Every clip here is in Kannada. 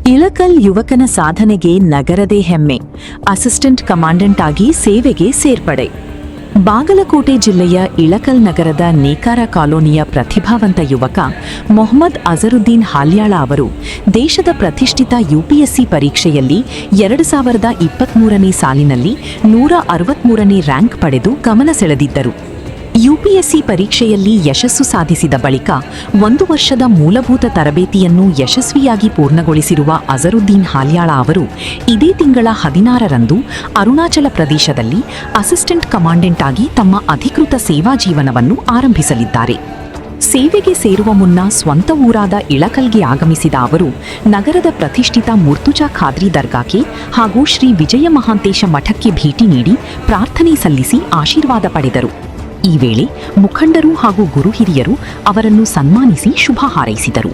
ಇಳಕಲ್ ಯುವಕನ ಸಾಧನೆಗೆ ನಗರದೇ ಹೆಮ್ಮೆ. ಅಸಿಸ್ಟೆಂಟ್ ಕಮಾಂಡೆಂಟ್ ಆಗಿ ಸೇವೆಗೆ ಸೇರ್ಪಡೆ. ಬಾಗಲಕೋಟೆ ಜಿಲ್ಲೆಯ ಇಳಕಲ್ ನಗರದ ನೇಕಾರ ಕಾಲೋನಿಯ ಪ್ರತಿಭಾವಂತ ಯುವಕ ಮೊಹಮ್ಮದ್ ಅಜರುದ್ದೀನ್ ಹಾಲ್ಯಾಳ ಅವರು ದೇಶದ ಪ್ರತಿಷ್ಠಿತ ಯುಪಿಎಸ್ಸಿ ಪರೀಕ್ಷೆಯಲ್ಲಿ 2023ನೇ ಸಾಲಿನಲ್ಲಿ 163ನೇ ರ್ಯಾಂಕ್ ಪಡೆದು ಗಮನ ಸೆಳೆದಿದ್ದರು. ಯುಪಿಎಸ್ಸಿ ಪರೀಕ್ಷೆಯಲ್ಲಿ ಯಶಸ್ಸು ಸಾಧಿಸಿದ ಬಳಿಕ 1 ವರ್ಷದ ಮೂಲಭೂತ ತರಬೇತಿಯನ್ನು ಯಶಸ್ವಿಯಾಗಿ ಪೂರ್ಣಗೊಳಿಸಿರುವ ಅಜರುದ್ದೀನ್ ಹಾಲ್ಯಾಳ ಅವರು ಇದೇ ತಿಂಗಳ 16ರಂದು ಅರುಣಾಚಲ ಪ್ರದೇಶದಲ್ಲಿ ಅಸಿಸ್ಟೆಂಟ್ ಕಮಾಂಡೆಂಟ್ ಆಗಿ ತಮ್ಮ ಅಧಿಕೃತ ಸೇವಾ ಜೀವನವನ್ನು ಆರಂಭಿಸಲಿದ್ದಾರೆ. ಸೇವೆಗೆ ಸೇರುವ ಮುನ್ನ ಸ್ವಂತ ಊರಾದ ಇಳಕಲ್ಗೆ ಆಗಮಿಸಿದ ಅವರು ನಗರದ ಪ್ರತಿಷ್ಠಿತ ಮುರ್ತುಜಾ ಖಾದ್ರಿ ದರ್ಗಾಕ್ಕೆ ಹಾಗೂ ಶ್ರೀ ವಿಜಯ ಮಹಾಂತೇಶ ಮಠಕ್ಕೆ ಭೇಟಿ ನೀಡಿ ಪ್ರಾರ್ಥನೆ ಸಲ್ಲಿಸಿ ಆಶೀರ್ವಾದ ಪಡೆದರು. ಈ ವೇಳೆ ಮುಖಂಡರು ಹಾಗೂ ಗುರು ಹಿರಿಯರು ಅವರನ್ನು ಸನ್ಮಾನಿಸಿ ಶುಭ ಹಾರೈಸಿದರು.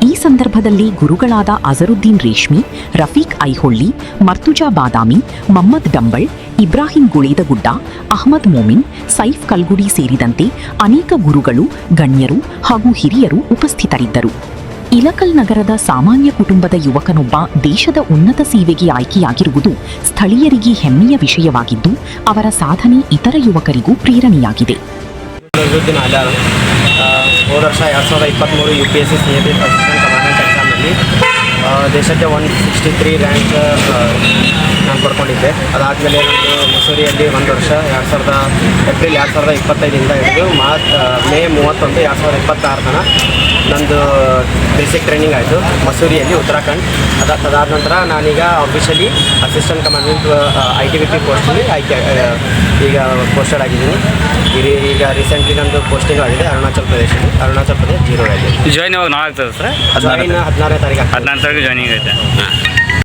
ಈ ಸಂದರ್ಭದಲ್ಲಿ ಗುರುಗಳಾದ ಅಜರುದ್ದೀನ್ ರೇಷ್ಮಿ, ರಫೀಕ್ ಐಹೊಳ್ಳಿ, ಮರ್ತುಜಾ ಬಾದಾಮಿ, ಮಮ್ಮದ್ ಡಂಬಳ್, ಇಬ್ರಾಹಿಂ ಗುಳೇದಗುಡ್ಡ, ಅಹಮದ್ ಮೋಮಿನ್, ಸೈಫ್ ಕಲ್ಗುಡಿ ಸೇರಿದಂತೆ ಅನೇಕ ಗುರುಗಳು, ಗಣ್ಯರು ಹಾಗೂ ಹಿರಿಯರು ಉಪಸ್ಥಿತರಿದ್ದರು. ಇಳಕಲ್ ನಗರದ ಸಾಮಾನ್ಯ ಕುಟುಂಬದ ಯುವಕನೊಬ್ಬ ದೇಶದ ಉನ್ನತ ಸೇವೆಗೆ ಆಯ್ಕೆಯಾಗಿರುವುದು ಸ್ಥಳೀಯರಿಗೆ ಹೆಮ್ಮೆಯ ವಿಷಯವಾಗಿದ್ದು, ಅವರ ಸಾಧನೆ ಇತರ ಯುವಕರಿಗೂ ಪ್ರೇರಣೆಯಾಗಿದೆ. ಹೋದ ವರ್ಷ 2023 UPSC CAT ಅಸಿಸ್ಟೆಂಟ್ ಕಮಾಂಡೆಂಟ್ ಎಕ್ಸಾಮ್ನಲ್ಲಿ ದೇಶಕ್ಕೆ 163 ರ್ಯಾಂಕ್ ನಾನು ಪಡ್ಕೊಂಡಿದ್ದೆ. ಅದಾದಮೇಲೆ ನಾನು ಮಸೂರಿಯಲ್ಲಿ 1 ವರ್ಷ ಏಪ್ರಿಲ್ 2025ರಿಂದ ಹಿಡಿದು ಮೇ 31, 2026 ತನಕ ನಂದು ಬೇಸಿಕ್ ಟ್ರೈನಿಂಗ್ ಆಯಿತು ಮಸೂರಿಯಲ್ಲಿ, ಉತ್ತರಾಖಂಡ್. ಅದಾದ ನಂತರ ನಾನೀಗ ಆಫಿಷಿಯಲಿ ಅಸಿಸ್ಟೆಂಟ್ ಕಮಾಂಡೆಂಟ್ ITBP ಪೋಸ್ಟಲ್ಲಿ ಈಗ ಪೋಸ್ಟೆಡ್ ಆಗಿದ್ದೀನಿ. ಈಗ ರೀಸೆಂಟ್ಲಿ ನಂದು ಪೋಸ್ಟಿಂಗ್ ಆಗಿದೆ ಅರುಣಾಚಲ ಪ್ರದೇಶ 0 ಆಗಿದೆ. ಜಾಯಿನ್ ಯಾವಾಗ ನಾಳೆ ಆಗ್ತದೆ ಸರ್? ಜಾಯಿನ್ 16ನೇ ತಾರೀಕು. 16ನೇ ತಾರೀಕು ಜಾಯ್ನಿಂಗ್ ಐತೆ.